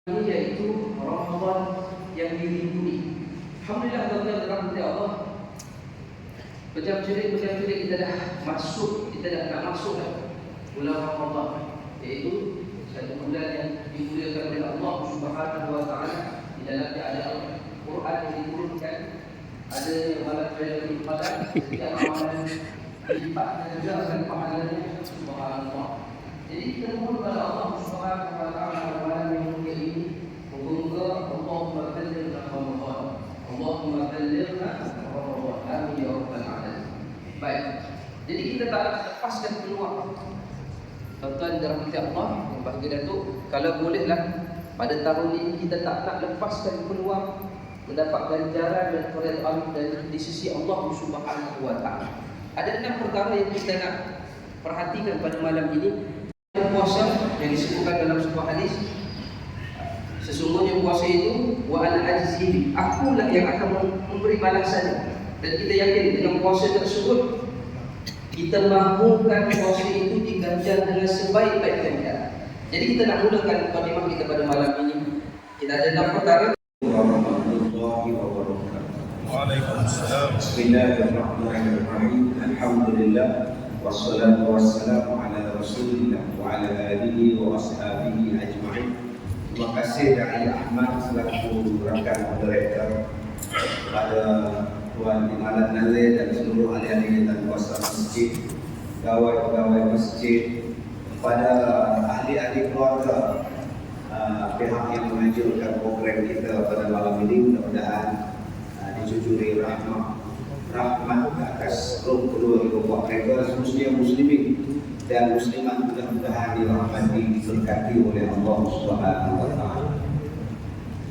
ini iaitu Ramadan yang dirindui. Alhamdulillah tuan-tuan dan puan Allah. Pejam-cerik kita dah masuk, kita dah nak masuk bulan Ramadan, iaitu satu bulan yang dimuliakan oleh Allah Subhanahu wa taala. Di dalamnya ada Al-Quran yang diturunkan, ada malam Lailatul Qadar, setiap amalan dilipat dan juga akan pahalanya subhanallah. Jadi kita mohon kepada Allah Subhanahu wa taala malam yang mulia ini, moga-moga Allahumma ballighna Ramadan. Allahumma ballighna Ramadan. Amin ya rabbal alamin. Baik. Jadi kita tak nak lepaskan peluang. Tuan-tuan dan rahmati Allah yang bahagia Datuk, kalau bolehlah pada tahun ini kita tak nak lepaskan peluang mendapat ganjaran dan keridaan dari di sisi Allah Subhanahu wa taala. Ada 6 perkara yang kita nak perhatikan pada malam ini. Puasa yang disebutkan dalam sebuah hadis, sesungguhnya puasa itu wa ana ajzi, akulah yang akan memberi balasan. Dan kita yakin dengan puasa tersebut kita mahukan puasa itu diganjar dengan sebaik-baik ganjaran. Jadi kita nak mulakan mukadimah kita pada malam ini. Kita ada 6 perkara. Warahmatullahi wabarakatuh. Waalaikumsalam. Bismillahirrahmanirrahim. Alhamdulillah. Wassalatu wassalamu ala rasulillah wa ala alihi wa ashabihi ajma'in. Terima kasih Da'i Ahmad selaku rakan moderator, kepada Tuan Imam Nazir dan seluruh ahli-ahli dan kuasa masjid, pegawai-pegawai masjid, kepada ahli-ahli keluarga, pihak yang menganjurkan program kita pada malam ini. Mudah-mudahan dijujuri rahmat atas kedua ibu bapa mereka, khususnya muslimin dan muslimat, mudah-mudahan dirahmati, diberkati oleh Allah Subhanahu wa taala.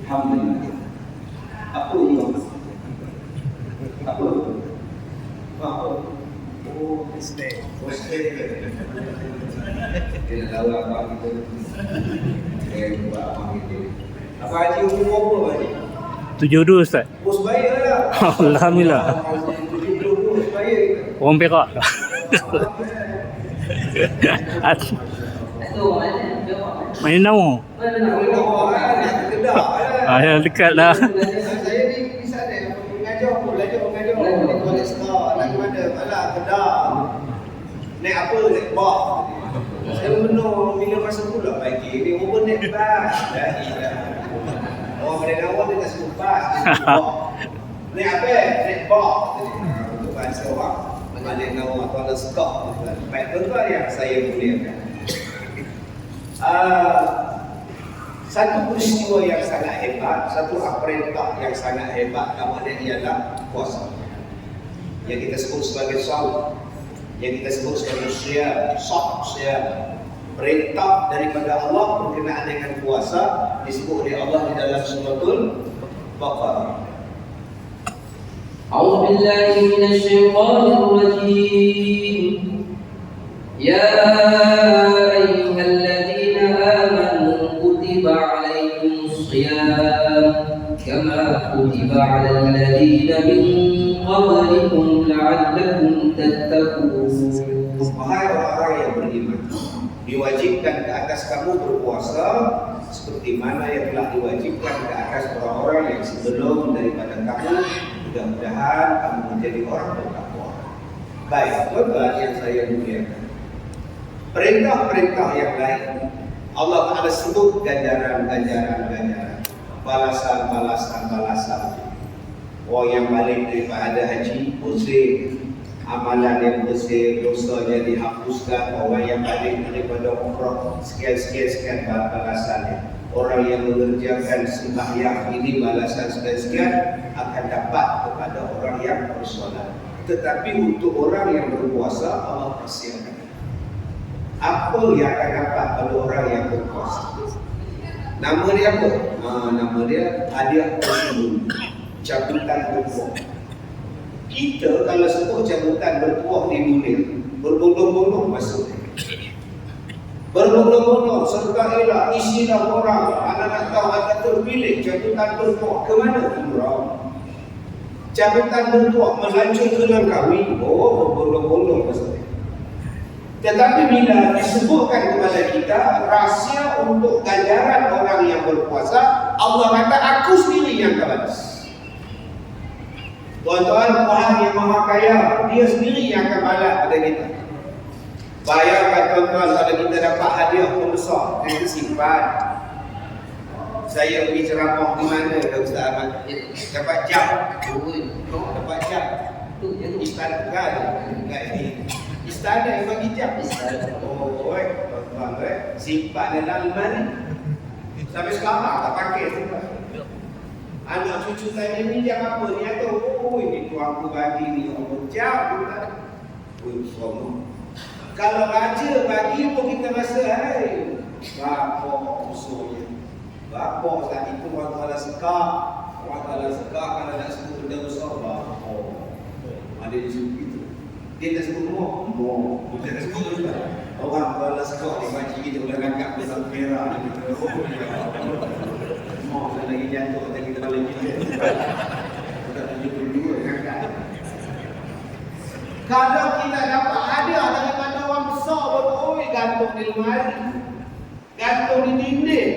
Alhamdulillah. Apa ini? Apa? Oh, stay. Kita tahu apa kita. Buat apa kita. Apa haji umur apa haji? 72 Ustaz. Bos bayar lah. Alhamdulillah. 70 bos bayar. Orang Perak. Mana nama? Yang dekat lah. Saya di sana belajar mengajar sekolah nak mana Kedah. Naik apa? Naik bak. Saya menung bila masa pula pagi ni orang naik bas. Orang pada awal dia tak suka bas, dia suka bak. Naik apa? Naik bak. Untuk bahasa orang balik nama Kuala Sekok. Baik tuan-tuan yang saya muliakan, satu peristiwa yang sangat hebat, satu perintah yang sangat hebat, namanya ialah puasa, yang kita sebut sebagai saum, yang kita sebut sebagai siyam. Perintah daripada Allah berkenaan dengan puasa disebut oleh Allah di dalam suratul Baqarah. A'udzu billahi minasy syaithanir rajim. Ya ayyuhalladzina amanu kutiba 'alaikumus shiyam kama kutiba 'alal ladzina min qablikum la'allakum tattaqun. Wahai orang-orang yang beriman, diwajibkan ke atas kamu berpuasa seperti mana yang telah diwajibkan ke atas orang-orang yang sebelum daripada kamu. Mudah-mudahan kamu menjadi orang bertakwa. Baik, tuan-tuan yang saya muliakan, perintah-perintah yang lain Allah Ta'ala sebut ganjaran, balasan. Orang yang balik daripada haji bersih, amalan yang bersih, dosanya dihapuskan. Orang yang balik daripada umrah, sekian balasannya. Orang yang mengerjakan sembahyang ini balasan sekian akan dapat kepada orang yang bersolat. Tetapi untuk orang yang berpuasa, Allah persiapkan apa yang akan dapat pada orang yang berpuasa. Nama dia apa? Nama dia hadiah tersembunyi, cabutan bertuah. Kita kalau sebut cabutan bertuah di dunia, berbondong-bondong masuk. Berbondong-bondong serta ialah isilah orang. Anda nak tahu ada terpilih cabutan bertuah ke mana? Umrah. Cabutan bertuah melancong ke Langkawi. Oh, berbondong-bondong masuk. Tetapi bila disebutkan kepada kita rahsia untuk ganjaran orang yang berpuasa, Allah kata aku sendiri yang akan balas. Tuan-tuan, Tuhan yang Maha Kaya, Dia sendiri yang akan balas pada kita. Bayangkan tuan-tuan, kalau kita dapat hadiah pun besar, kita simpan. Saya pergi ceramah di mana Ustaz Ahmad? Dapat jam. Dapat jam. Istana kan? Enggak ini. Istana yang bagi jam. Oh, tuan-tuan, simpan dalam lemari. Sampai sekarang tak pakai simpan. Anak cucu saya ni jam apa ni? Oh, ini tu aku bagi ni. Oh, jam. Oh, semua. Kalau raja bagi pun kita rasa, hai, berapa musuhnya. Berapa saat itu orang Ta'ala sekak. Orang Ta'ala sekak kalau nak sebut benda besar, berapa. Ada di situ itu. Dia tak sebut mau. Dia tak sebut juga. Orang Ta'ala sekak dia makcik kita boleh rangkap dia sampai merah. Mau saya lagi jatuh kata kita balik kita. Kita 72 rangkap. Kalau kita dapat hadiah daripada orang besar baru gantung di lemari, gantung di dinding.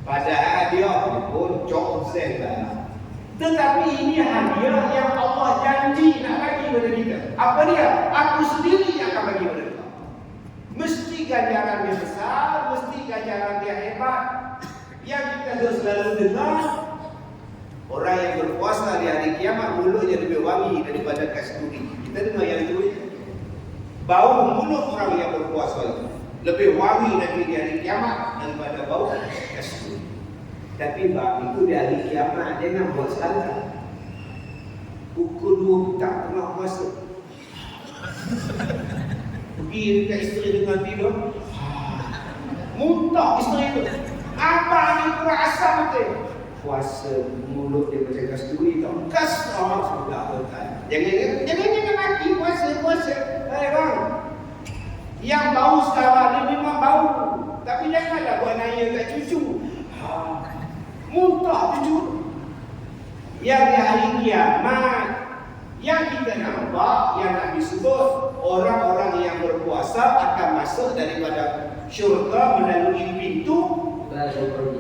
Padahal hadiah pun cok sen lah. Tetapi ini hadiah yang Allah janji nak bagi kepada kita. Apa dia? Aku sendiri yang akan bagi kepada kita. Mesti ganjaran dia besar, mesti ganjaran dia hebat. Yang kita selalu dengar, orang yang berpuasa di hari kiamat mulutnya lebih wangi daripada kasturi. Kita dengar yang itu. Bau mulut orang yang berpuasa itu lebih wangi nanti di hari kiamat daripada bau kasturi. Tapi bab itu di hari kiamat jangan buat salah. Pukul 2 tak tengah puasa. Pergi dekat isteri dengan tidur. Muntah isteri itu. Apa ni kurang asam tu? Puasa mulut dia macam kasturi tau. Kas sudah betul. Jangan lagi puasa. Hai bang. Yang bau sekarang dia memang bau. Tapi janganlah buat naya kat cucu. Muntah cucu. Yang di hari kiamat yang kita nampak, yang Nabi sebut, orang-orang yang berpuasa akan masuk daripada syurga melalui pintu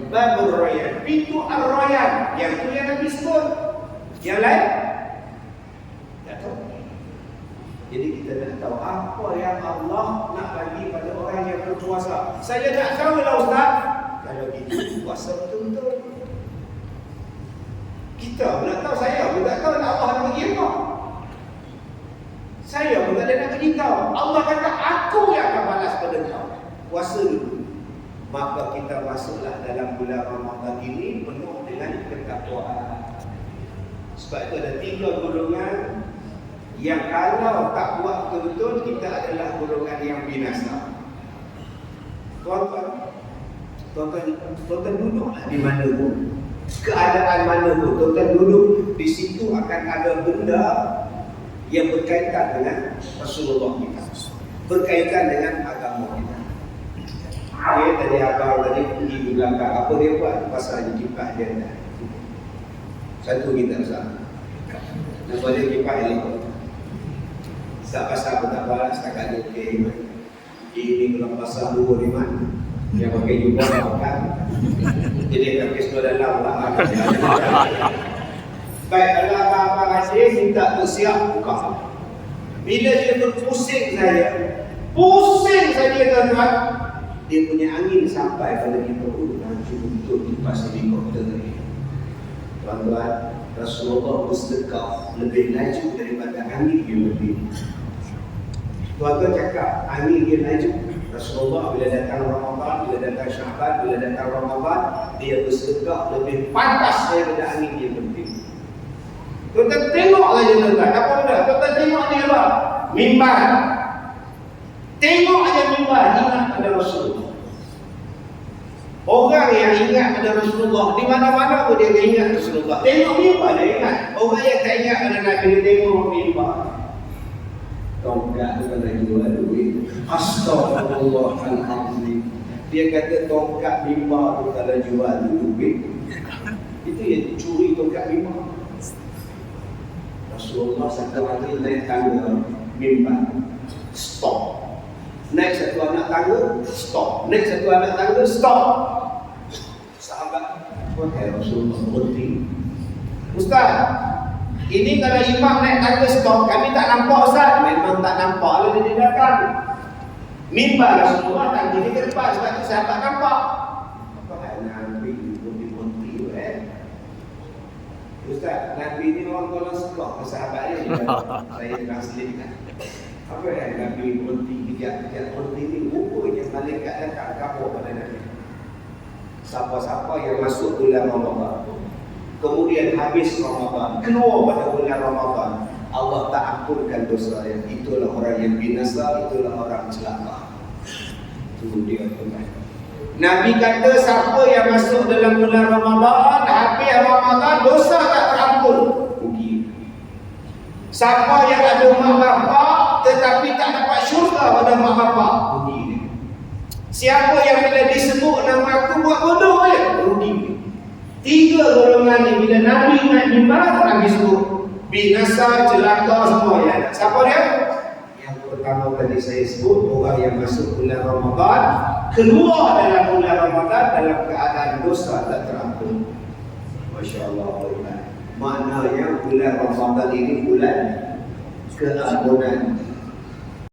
Babur Rayyan, pintu Ar-Rayyan. Yang tu yang Nabi sebut. Yang lain tak tahu. Jadi kita nak tahu apa yang Allah nak bagi pada orang yang berpuasa. Saya tak tahu lah Ustaz. Kalau kita puasa betul-betul, kita pun tak tahu. Saya pun tak tahu Allah nak bagi apa. Saya pun tak ada nak beritahu. Allah kata aku yang akan balas pada kau. Puasa dulu. Maka kita masuklah dalam bulan Ramadan ini penuh dengan ketakwaan. Sebab itu ada 3 golongan yang kalau tak buat betul-betul kita adalah golongan yang binasa. Tuan-tuan duduklah di mana pun, keadaan mana pun, tuan-tuan duduk di situ akan ada benda yang berkaitan dengan Rasulullah kita, berkaitan dengan agama kita. Dia tadi abang tadi pergi di belakang, apa dia buat? Pasal kipas dia dah. Satu kita besar. Nampak dia kipas helikopter. Tak pasal aku tak balas, tak ada okey. Ini kalau pasal dua di mana? Yang pakai jubah makan. Jadi akan pistol dalam lah. Baik, kalau abang-abang hasil minta tu siap buka. Bila dia berpusing saja tuan-tuan, dia punya angin sampai pada kita. Nanti untuk kipas helikopter ni. Tuan-tuan, Rasulullah bersedekah lebih laju daripada angin dia berdiri. Tuan-tuan cakap angin dia laju. Rasulullah bila datang Ramadan, bila datang Syaban, bila datang Ramadan, dia bersedekah lebih pantas daripada angin dia berdiri. Tuan-tuan tengok saja tuan-tuan. Apa benda? Tuan-tuan tengok ni apa? Mimbar. Tengok aja mimbar, ingat pada Rasulullah. Orang yang ingat pada Rasulullah, di mana-mana pun dia ingat Rasulullah. Tengok mimbar dia ingat. Orang yang tak ingat pada Nabi, dia tengok mimbar. Tongkat tu kena jual duit. Astaghfirullahaladzim. Dia kata tongkat mimbar tu kalau jual duit. Itu yang curi tongkat mimbar. Rasulullah satu hari naik tangga mimbar. Stop. Naik satu anak tangga, stop. Naik satu anak tangga, stop. Sahabat, wahai Rasulullah, berhenti. Ustaz, ini kalau imam naik tangga stop, kami tak nampak Ustaz. Memang tak nampak lah dia di belakang. Mimbar Rasulullah tangga dia ke depan, sebab tu saya tak nampak. Wahai Nabi, berhenti-berhenti. Ustaz, Nabi ni orang tolong sekolah ke sahabat dia. Saya translate. Apa yang Nabi berhenti kejap-kejap berhenti ni? Rupanya malaikat datang kapur pada Nabi. Siapa-siapa yang masuk bulan Ramadan, kemudian habis Ramadan, keluar pada bulan Ramadan, Allah tak ampunkan dosa dia. Itulah orang yang binasa, itulah orang celaka. Itu dia tuan. Nabi kata siapa yang masuk dalam bulan Ramadan, habis Ramadan, dosa tak terampun. Rugi. Siapa yang ada mak bapak tetapi tak dapat syurga pada mak bapak, rugi dia. Siapa yang bila disebut nama aku buat bodoh je, rugi dia. Tiga golongan ni bila Nabi naik mimbar, Nabi sebut binasa, celaka semua ya. Siapa dia? Yang pertama tadi saya sebut, orang yang masuk bulan Ramadan, keluar dalam bulan Ramadan dalam keadaan dosa tak terampun. Masya-Allah. Maknanya bulan Ramadan ini bulan keampunan.